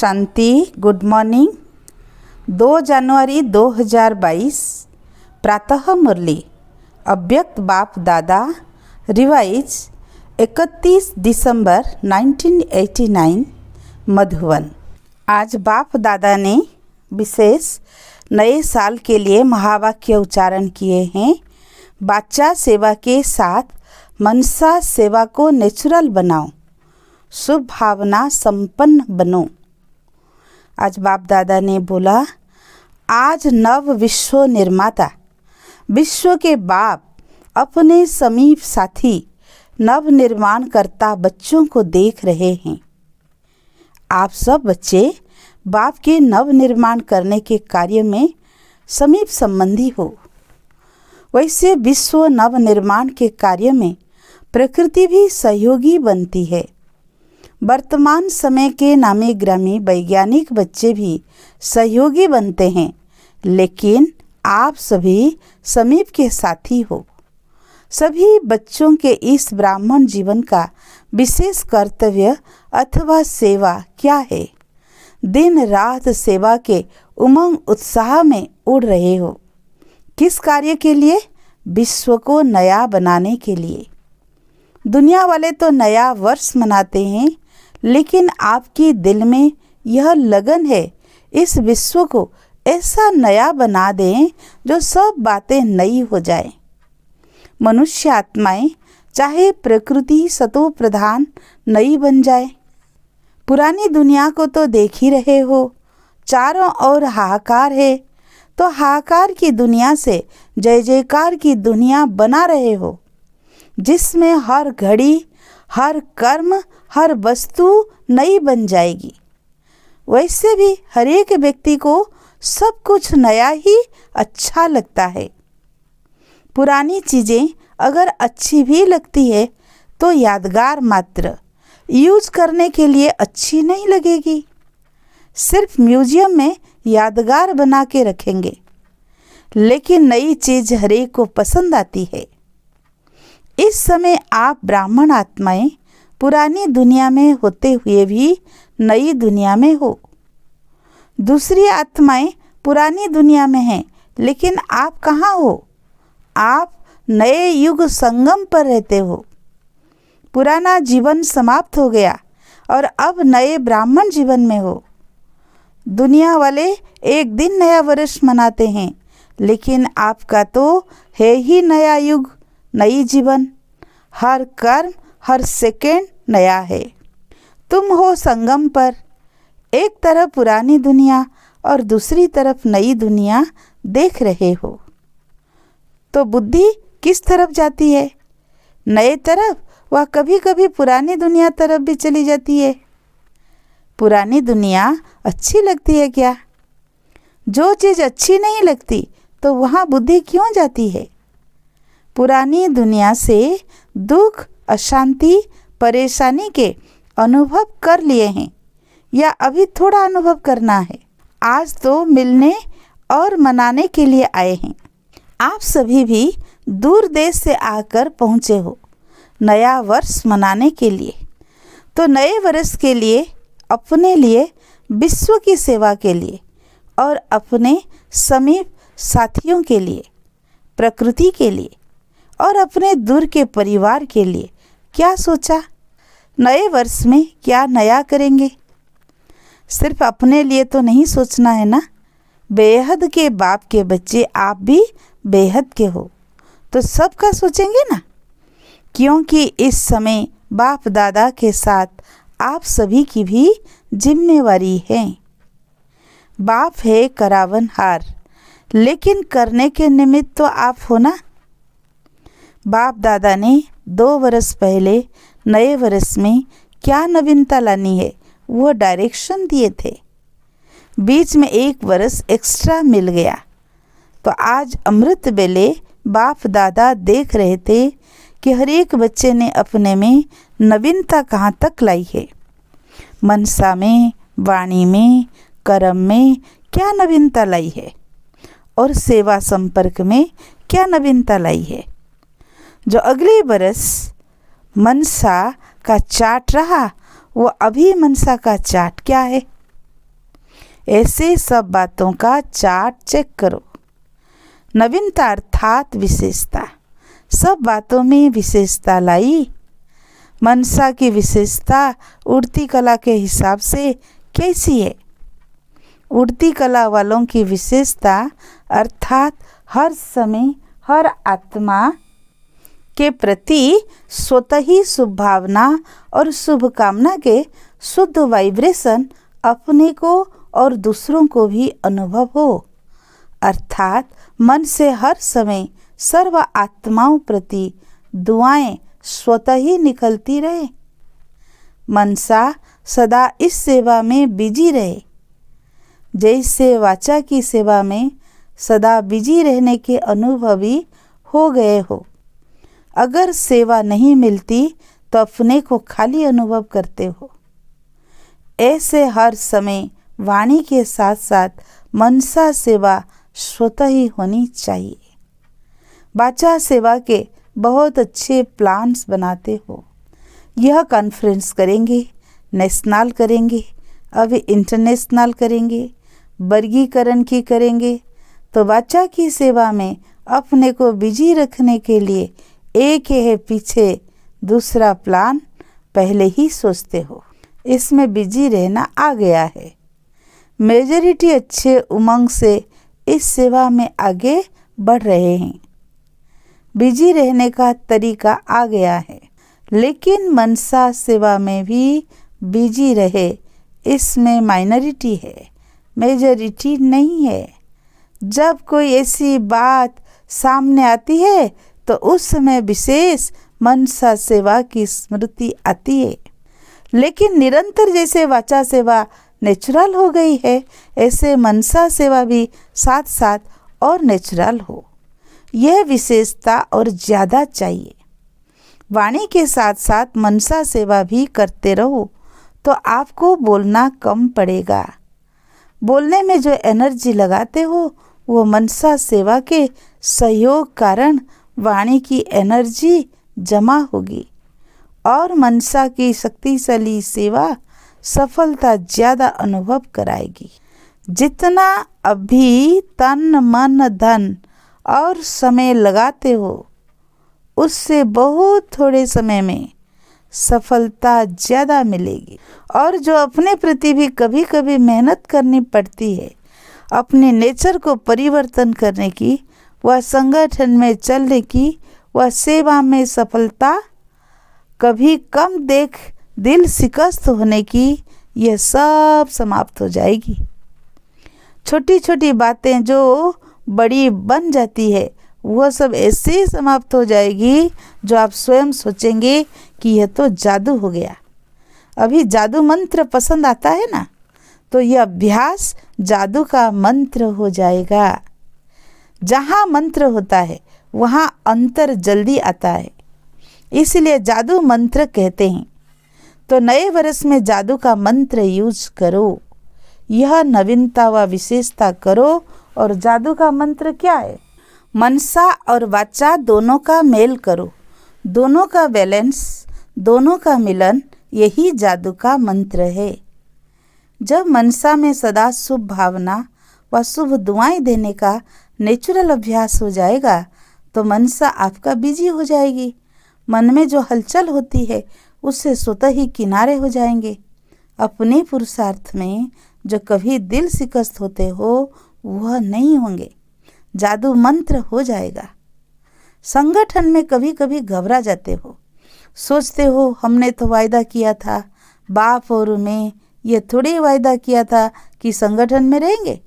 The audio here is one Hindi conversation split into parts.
शांति। Good morning. 2 जनवरी 2022 प्रातः मुरली अव्यक्त बाप दादा रिवाइज 31 दिसंबर 1989 मधुबन। आज बाप दादा ने विशेष नए साल के लिए महावाक्य उच्चारण किए हैं। बाचा सेवा के साथ मनसा सेवा को नेचुरल बनाओ, शुभ भावना संपन्न बनो। आज बाप दादा ने बोला, आज नव विश्व निर्माता विश्व के बाप अपने समीप साथी नव निर्माण करता बच्चों को देख रहे हैं। आप सब बच्चे बाप के नव निर्माण करने के कार्य में समीप संबंधी हो। वैसे विश्व नव निर्माण के कार्य में प्रकृति भी सहयोगी बनती है। वर्तमान समय के नामी ग्रामी वैज्ञानिक बच्चे भी सहयोगी बनते हैं, लेकिन आप सभी समीप के साथी हो। सभी बच्चों के इस ब्राह्मण जीवन का विशेष कर्तव्य अथवा सेवा क्या है? दिन रात सेवा के उमंग उत्साह में उड़ रहे हो। किस कार्य के लिए? विश्व को नया बनाने के लिए। दुनिया वाले तो नया वर्ष मनाते हैं, लेकिन आपकी दिल में यह लगन है इस विश्व को ऐसा नया बना दें जो सब बातें नई हो जाए। मनुष्य आत्माएं चाहे प्रकृति सतो प्रधान नई बन जाए। पुरानी दुनिया को तो देख ही रहे हो, चारों ओर हाहाकार है, तो हाहाकार की दुनिया से जय जयकार की दुनिया बना रहे हो, जिसमें हर घड़ी हर कर्म हर वस्तु नई बन जाएगी। वैसे भी हर एक व्यक्ति को सब कुछ नया ही अच्छा लगता है। पुरानी चीज़ें अगर अच्छी भी लगती है तो यादगार मात्र, यूज करने के लिए अच्छी नहीं लगेगी। सिर्फ म्यूजियम में यादगार बना के रखेंगे, लेकिन नई चीज़ हर एक को पसंद आती है। इस समय आप ब्राह्मण आत्माएं पुरानी दुनिया में होते हुए भी नई दुनिया में हो। दूसरी आत्माएं पुरानी दुनिया में हैं, लेकिन आप कहाँ हो? आप नए युग संगम पर रहते हो। पुराना जीवन समाप्त हो गया और अब नए ब्राह्मण जीवन में हो। दुनिया वाले एक दिन नया वर्ष मनाते हैं, लेकिन आपका तो है ही नया युग, नई जीवन। हर कर्म हर सेकेंड नया है। तुम हो संगम पर, एक तरफ पुरानी दुनिया और दूसरी तरफ नई दुनिया देख रहे हो। तो बुद्धि किस तरफ जाती है? नए तरफ, वह कभी कभी पुरानी दुनिया तरफ भी चली जाती है। पुरानी दुनिया अच्छी लगती है क्या? जो चीज़ अच्छी नहीं लगती तो वहाँ बुद्धि क्यों जाती है? पुरानी दुनिया से दुख अशांति परेशानी के अनुभव कर लिए हैं, या अभी थोड़ा अनुभव करना है? आज तो मिलने और मनाने के लिए आए हैं। आप सभी भी दूर देश से आकर पहुँचे हो नया वर्ष मनाने के लिए। तो नए वर्ष के लिए, अपने लिए, विश्व की सेवा के लिए और अपने समीप साथियों के लिए, प्रकृति के लिए और अपने दूर के परिवार के लिए क्या सोचा? नए वर्ष में क्या नया करेंगे? सिर्फ अपने लिए तो नहीं सोचना है ना। बेहद के बाप के बच्चे आप भी बेहद के हो, तो सबका सोचेंगे ना, क्योंकि इस समय बाप दादा के साथ आप सभी की भी जिम्मेवारी है। बाप है करावनहार, लेकिन करने के निमित्त तो आप हो ना। बाप दादा ने 2 वर्ष पहले नए वर्ष में क्या नवीनता लानी है वो डायरेक्शन दिए थे। बीच में 1 वर्ष एक्स्ट्रा मिल गया, तो आज अमृत बेले बाप दादा देख रहे थे कि हर एक बच्चे ने अपने में नवीनता कहाँ तक लाई है। मनसा में, वाणी में, कर्म में क्या नवीनता लाई है, और सेवा संपर्क में क्या नवीनता लाई है। जो अगले बरस मनसा का चार्ट रहा, वो अभी मनसा का चार्ट क्या है? ऐसे सब बातों का चार्ट चेक करो। नवीनता अर्थात विशेषता, सब बातों में विशेषता लाई। मनसा की विशेषता उड़ती कला के हिसाब से कैसी है? उड़ती कला वालों की विशेषता अर्थात हर समय हर आत्मा के प्रति स्वतः ही शुभ भावना और शुभकामना के शुद्ध वाइब्रेशन अपने को और दूसरों को भी अनुभव हो, अर्थात मन से हर समय सर्व आत्माओं प्रति दुआएं स्वतः ही निकलती रहे। मनसा सदा इस सेवा में बिजी रहे, जैसे वाचा की सेवा में सदा बिजी रहने के अनुभवी हो गए हो। अगर सेवा नहीं मिलती तो अपने को खाली अनुभव करते हो। ऐसे हर समय वाणी के साथ साथ मनसा सेवा स्वतः ही होनी चाहिए। वाचा सेवा के बहुत अच्छे प्लान्स बनाते हो। यह कॉन्फ्रेंस करेंगे, नेशनल करेंगे, अभी इंटरनेशनल करेंगे, वर्गीकरण की करेंगे, तो वाचा की सेवा में अपने को बिजी रखने के लिए एक है पीछे दूसरा प्लान पहले ही सोचते हो। इसमें बिजी रहना आ गया है। मेजॉरिटी अच्छे उमंग से इस सेवा में आगे बढ़ रहे हैं। बिजी रहने का तरीका आ गया है, लेकिन मनसा सेवा में भी बिजी रहे, इसमें माइनॉरिटी है, मेजॉरिटी नहीं है। जब कोई ऐसी बात सामने आती है तो उस समय विशेष मनसा सेवा की स्मृति आती है। लेकिन निरंतर जैसे वाचा सेवा नेचुरल हो गई है, ऐसे मनसा सेवा भी साथ साथ और नेचुरल हो। यह विशेषता और ज़्यादा चाहिए। वाणी के साथ साथ मनसा सेवा भी करते रहो तो आपको बोलना कम पड़ेगा। बोलने में जो एनर्जी लगाते हो वो मनसा सेवा के सहयोग कारण वाणी की एनर्जी जमा होगी और मनसा की शक्तिशाली सेवा सफलता ज़्यादा अनुभव कराएगी। जितना अभी तन मन धन और समय लगाते हो उससे बहुत थोड़े समय में सफलता ज़्यादा मिलेगी। और जो अपने प्रति भी कभी कभी मेहनत करनी पड़ती है अपने नेचर को परिवर्तन करने की, वह संगठन में चलने की, वह सेवा में सफलता कभी कम देख दिल शिकस्त होने की, यह सब समाप्त हो जाएगी। छोटी छोटी बातें जो बड़ी बन जाती है वह सब ऐसे ही समाप्त हो जाएगी जो आप स्वयं सोचेंगे कि यह तो जादू हो गया। अभी जादू मंत्र पसंद आता है ना, तो यह अभ्यास जादू का मंत्र हो जाएगा। जहाँ मंत्र होता है वहाँ अंतर जल्दी आता है, इसलिए जादू मंत्र कहते हैं। तो नए वर्ष में जादू का मंत्र यूज करो, यह नवीनता व विशेषता करो। और जादू का मंत्र क्या है? मनसा और वाचा दोनों का मेल करो, दोनों का बैलेंस, दोनों का मिलन, यही जादू का मंत्र है। जब मनसा में सदा शुभ भावना व शुभ दुआएं देने का नेचुरल अभ्यास हो जाएगा तो मनसा आपका बिजी हो जाएगी। मन में जो हलचल होती है उससे स्वतः ही किनारे हो जाएंगे। अपने पुरुषार्थ में जो कभी दिल शिकस्त होते हो वह नहीं होंगे, जादू मंत्र हो जाएगा। संगठन में कभी कभी घबरा जाते हो, सोचते हो हमने तो वायदा किया था, बाप और मैं ये थोड़ी वायदा किया था कि संगठन में रहेंगे।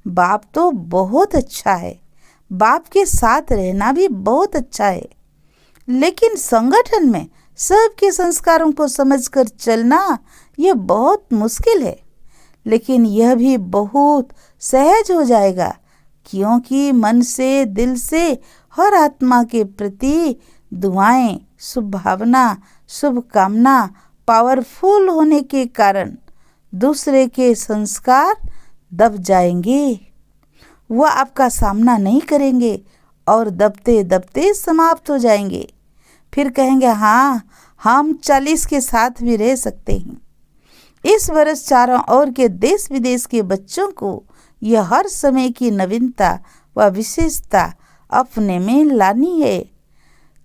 बाप तो बहुत अच्छा है, बाप के साथ रहना भी बहुत अच्छा है, लेकिन संगठन में सबके संस्कारों को समझकर चलना यह बहुत मुश्किल है। लेकिन यह भी बहुत सहज हो जाएगा क्योंकि मन से दिल से हर आत्मा के प्रति दुआएं, शुभ भावना, शुभ कामना पावरफुल होने के कारण दूसरे के संस्कार दब जाएंगे। वह आपका सामना नहीं करेंगे और दबते दबते समाप्त हो जाएंगे। फिर कहेंगे हाँ हम 40 के साथ भी रह सकते हैं। इस वर्ष चारों ओर के देश विदेश के बच्चों को यह हर समय की नवीनता व विशेषता अपने में लानी है।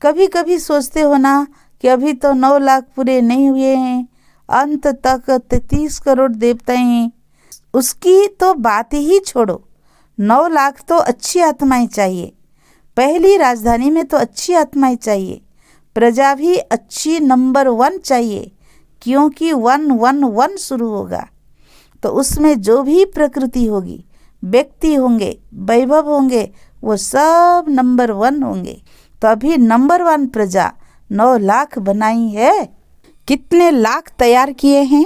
कभी कभी सोचते हो ना कि अभी तो 9 लाख पूरे नहीं हुए हैं, अंत तक 33 करोड़ देवता हैं। उसकी तो बात ही छोड़ो, 9 लाख तो अच्छी आत्माएं चाहिए। पहली राजधानी में तो अच्छी आत्माएं चाहिए, प्रजा भी अच्छी नंबर 1 चाहिए, क्योंकि 111 शुरू होगा तो उसमें जो भी प्रकृति होगी, व्यक्ति होंगे, वैभव होंगे, वो सब नंबर 1 होंगे। तो अभी नंबर 1 प्रजा 9 लाख बनाई है। कितने लाख तैयार किए हैं?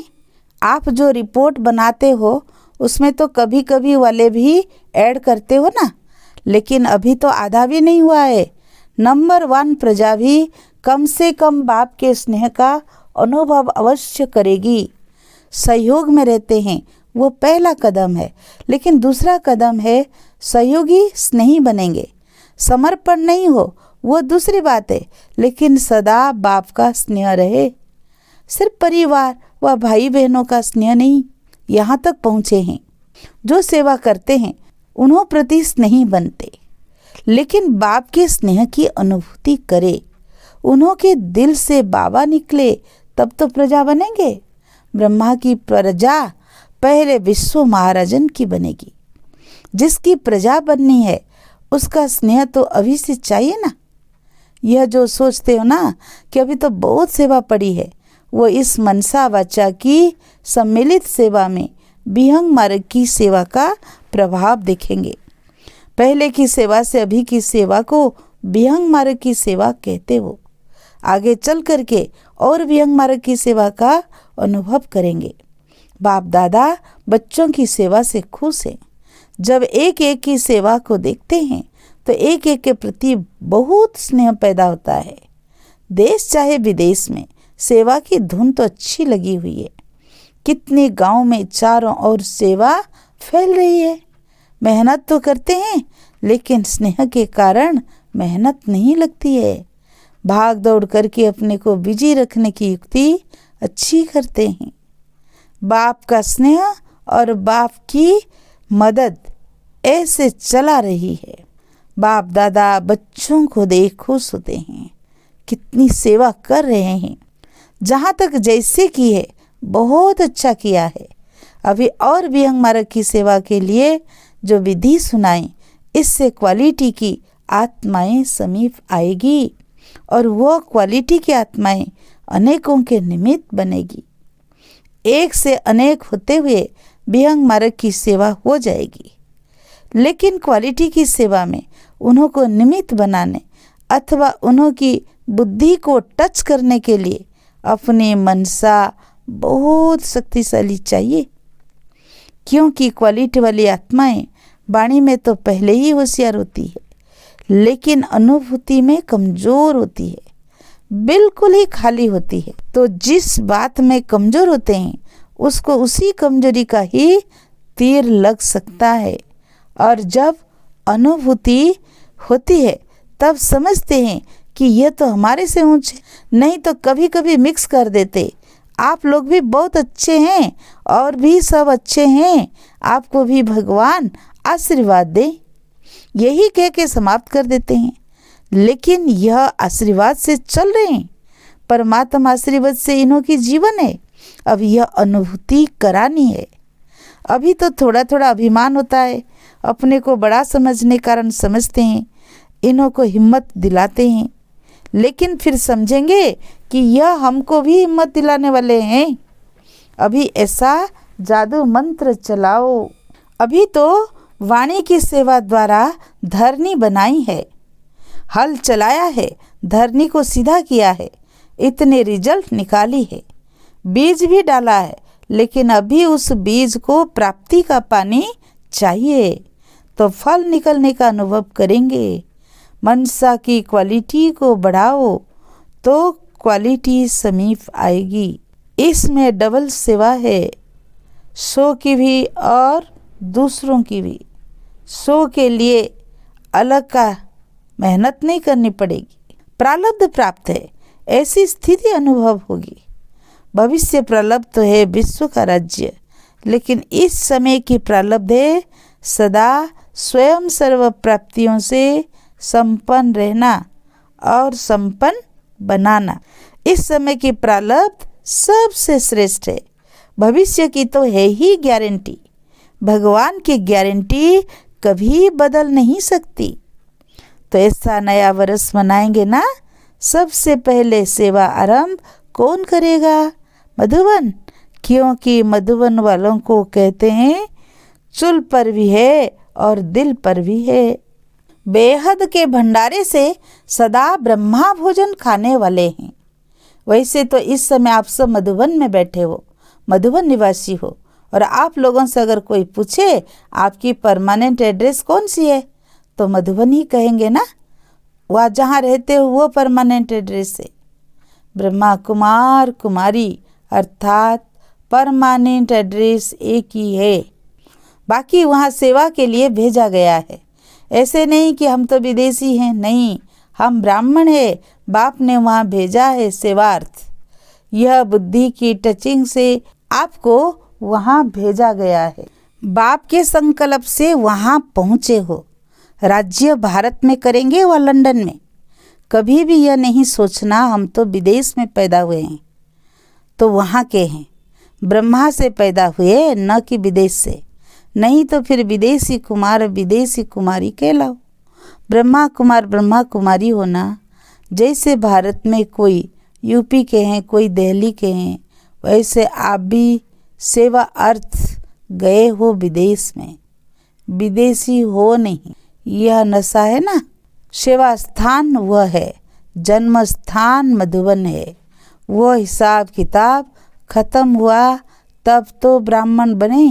आप जो रिपोर्ट बनाते हो उसमें तो कभी कभी वाले भी ऐड करते हो ना, लेकिन अभी तो आधा भी नहीं हुआ है। नंबर 1 प्रजा भी कम से कम बाप के स्नेह का अनुभव अवश्य करेगी। सहयोग में रहते हैं, वो पहला कदम है, लेकिन दूसरा कदम है सहयोगी स्नेही बनेंगे। समर्पण नहीं हो वो दूसरी बात है, लेकिन सदा बाप का स्नेह रहे। सिर्फ परिवार व भाई बहनों का स्नेह नहीं, यहाँ तक पहुँचे हैं जो सेवा करते हैं उन्हों प्रति स्नेही बनते, लेकिन बाप के स्नेह की अनुभूति करे। उन्हों के दिल से बाबा निकले तब तो प्रजा बनेंगे। ब्रह्मा की प्रजा पहले विश्व महाराजन की बनेगी। जिसकी प्रजा बननी है उसका स्नेह तो अभी से चाहिए ना। यह जो सोचते हो ना कि अभी तो बहुत सेवा पड़ी है, वो इस मनसा वाचा की सम्मिलित सेवा में विहंग मार्ग की सेवा का प्रभाव देखेंगे। पहले की सेवा से अभी की सेवा को विहंग मार्ग की सेवा कहते हो। आगे चल करके और विहंग मार्ग की सेवा का अनुभव करेंगे। बाप दादा बच्चों की सेवा से खुश हैं। जब एक एक की सेवा को देखते हैं तो एक एक के प्रति बहुत स्नेह पैदा होता है। देश चाहे विदेश में सेवा की धुन तो अच्छी लगी हुई है। कितने गांव में चारों ओर सेवा फैल रही है। मेहनत तो करते हैं, लेकिन स्नेह के कारण मेहनत नहीं लगती है। भाग दौड़ करके अपने को बिजी रखने की युक्ति अच्छी करते हैं। बाप का स्नेह और बाप की मदद ऐसे चला रही है। बाप दादा बच्चों को देख खुश होते हैं, कितनी सेवा कर रहे हैं। जहाँ तक जैसे की है बहुत अच्छा किया है। अभी और भी हमारा की सेवा के लिए जो विधि सुनाई, इससे क्वालिटी की आत्माएं समीप आएगी और वो क्वालिटी की आत्माएं अनेकों के निमित्त बनेगी। एक से अनेक होते हुए विहंग मार्ग की सेवा हो जाएगी। लेकिन क्वालिटी की सेवा में उन्हों को निमित्त बनाने अथवा उन्हों की बुद्धि को टच करने के लिए अपने मनसा बहुत शक्तिशाली चाहिए, क्योंकि क्वालिटी वाली आत्माएं वाणी में तो पहले ही होशियार होती है, लेकिन अनुभूति में कमज़ोर होती है, बिल्कुल ही खाली होती है। तो जिस बात में कमज़ोर होते हैं उसको उसी कमजोरी का ही तीर लग सकता है। और जब अनुभूति होती है तब समझते हैं कि यह तो हमारे से ऊंचे, नहीं तो कभी कभी मिक्स कर देते। आप लोग भी बहुत अच्छे हैं और भी सब अच्छे हैं, आपको भी भगवान आशीर्वाद दे, यही कह के समाप्त कर देते हैं। लेकिन यह आशीर्वाद से चल रहे हैं, परमात्मा आशीर्वाद से इन्हों की जीवन है। अब यह अनुभूति करानी है। अभी तो थोड़ा थोड़ा अभिमान होता है, अपने को बड़ा समझने कारण समझते हैं, इन्हों को हिम्मत दिलाते हैं, लेकिन फिर समझेंगे कि यह हमको भी हिम्मत दिलाने वाले हैं। अभी ऐसा जादू मंत्र चलाओ। अभी तो वाणी की सेवा द्वारा धरनी बनाई है, हल चलाया है, धरनी को सीधा किया है, इतने रिजल्ट निकाली है, बीज भी डाला है, लेकिन अभी उस बीज को प्राप्ति का पानी चाहिए तो फल निकलने का अनुभव करेंगे। मनसा की क्वालिटी को बढ़ाओ तो क्वालिटी समीप आएगी। इसमें डबल सेवा है, सो की भी और दूसरों की भी। सो के लिए अलग का मेहनत नहीं करनी पड़ेगी, प्रारब्ध प्राप्त है, ऐसी स्थिति अनुभव होगी। भविष्य प्रलब्ध तो है विश्व का राज्य, लेकिन इस समय की प्रारब्ध है सदा स्वयं सर्व प्राप्तियों से संपन्न रहना और संपन्न बनाना। इस समय की प्रारब्ध सबसे श्रेष्ठ है। भविष्य की तो है ही गारंटी। भगवान की गारंटी कभी बदल नहीं सकती। तो ऐसा नया वर्ष मनाएंगे ना, सबसे पहले सेवा आरंभ कौन करेगा? मधुबन, क्योंकि मधुबन वालों को कहते हैं चूल पर भी है और दिल पर भी है। बेहद के भंडारे से सदा ब्रह्मा भोजन खाने वाले हैं। वैसे तो इस समय आप सब मधुबन में बैठे हो, मधुबन निवासी हो, और आप लोगों से अगर कोई पूछे आपकी परमानेंट एड्रेस कौन सी है, तो मधुबन ही कहेंगे ना। वह जहाँ रहते हो वो परमानेंट एड्रेस है। ब्रह्मा कुमार कुमारी अर्थात परमानेंट एड्रेस एक ही है। बाकी वहाँ सेवा के लिए भेजा गया है। ऐसे नहीं कि हम तो विदेशी हैं, नहीं, हम ब्राह्मण हैं, बाप ने वहाँ भेजा है सेवार्थ। यह बुद्धि की टचिंग से आपको वहाँ भेजा गया है। बाप के संकल्प से वहाँ पहुँचे हो। राज्य भारत में करेंगे व लंदन में। कभी भी यह नहीं सोचना हम तो विदेश में पैदा हुए हैं तो वहाँ के हैं। ब्रह्मा से पैदा हुए, न कि विदेश से। नहीं तो फिर विदेशी कुमार विदेशी कुमारी कहलाओ। ब्रह्मा कुमारी होना, जैसे भारत में कोई यूपी के हैं, कोई दिल्ली के हैं, वैसे आप भी सेवा अर्थ गए हो विदेश में। विदेशी हो नहीं, यह नशा है ना। सेवा स्थान वह है, जन्म स्थान मधुबन है। वह हिसाब किताब खत्म हुआ तब तो ब्राह्मण बने।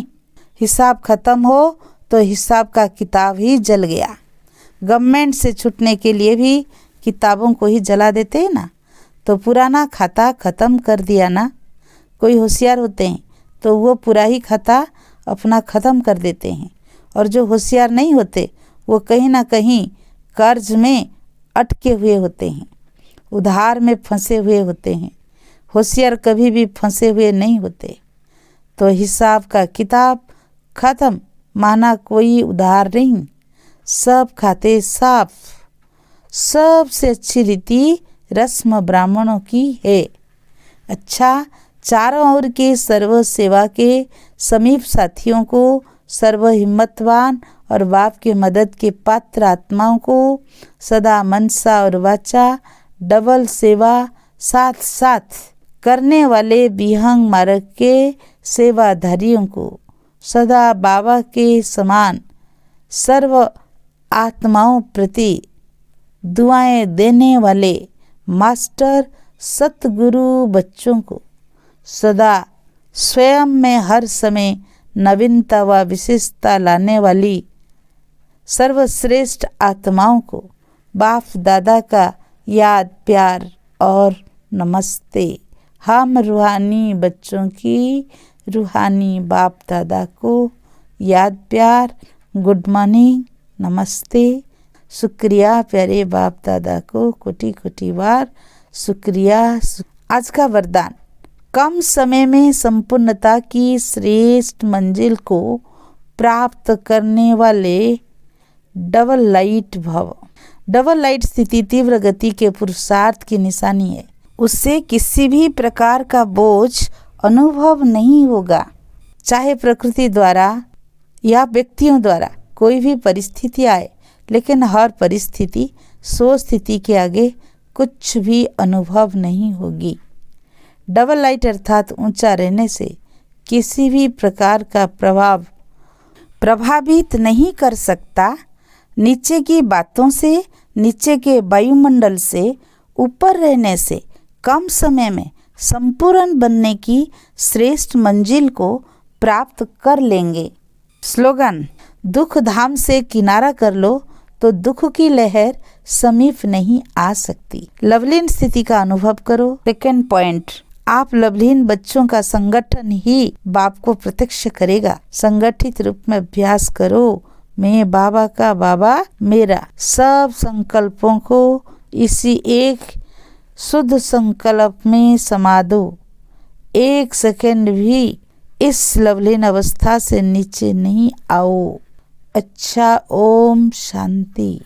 हिसाब खत्म हो तो हिसाब का किताब ही जल गया। गवर्नमेंट से छूटने के लिए भी किताबों को ही जला देते हैं ना, तो पुराना खाता ख़त्म कर दिया ना। कोई होशियार होते हैं तो वो पूरा ही खाता अपना ख़त्म कर देते हैं, और जो होशियार नहीं होते वो कहीं ना कहीं कर्ज में अटके हुए होते हैं, उधार में फंसे हुए होते हैं। होशियार कभी भी फंसे हुए नहीं होते। तो हिसाब का किताब खत्म, माना कोई उधार नहीं, सब खाते साफ। सबसे अच्छी रीति रस्म ब्राह्मणों की है। अच्छा, चारों ओर के सर्व सेवा के समीप साथियों को, सर्व हिम्मतवान और बाप के मदद के पात्र आत्माओं को सदा मनसा और वाचा डबल सेवा साथ साथ करने वाले विहंग मार्ग के सेवाधारियों को सदा बाबा के समान सर्व आत्माओं प्रति दुआएं देने वाले मास्टर सतगुरु बच्चों को सदा स्वयं में हर समय नवीनता व विशेषता लाने वाली सर्वश्रेष्ठ आत्माओं को बाप दादा का याद प्यार और नमस्ते। हम रूहानी बच्चों की रूहानी बाप दादा को याद प्यार, गुड मॉर्निंग, नमस्ते, शुक्रिया। प्यारे बाप दादा को कोटि कोटि बार शुक्रिया। आज का वरदान, कम समय में संपूर्णता की श्रेष्ठ मंजिल को प्राप्त करने वाले डबल लाइट भव। डबल लाइट स्थिति तीव्र गति के पुरुषार्थ की निशानी है। उससे किसी भी प्रकार का बोझ अनुभव नहीं होगा। चाहे प्रकृति द्वारा या व्यक्तियों द्वारा कोई भी परिस्थिति आए, लेकिन हर परिस्थिति सो स्थिति के आगे कुछ भी अनुभव नहीं होगी। डबल लाइट अर्थात ऊंचा रहने से किसी भी प्रकार का प्रभाव प्रभावित नहीं कर सकता। नीचे की बातों से, नीचे के वायुमंडल से ऊपर रहने से कम समय में संपूर्ण बनने की श्रेष्ठ मंजिल को प्राप्त कर लेंगे। स्लोगन, दुख धाम से किनारा कर लो तो दुख की लहर समीप नहीं आ सकती। लवलीन स्थिति का अनुभव करो। सेकंड पॉइंट, आप लवलीन बच्चों का संगठन ही बाप को प्रत्यक्ष करेगा। संगठित रूप में अभ्यास करो। मैं बाबा का बाबा मेरा। सब संकल्पों को इसी एक शुद्ध संकल्प में समा दो। एक सेकंड भी इस लवलीन अवस्था से नीचे नहीं आओ। अच्छा, ओम शांति।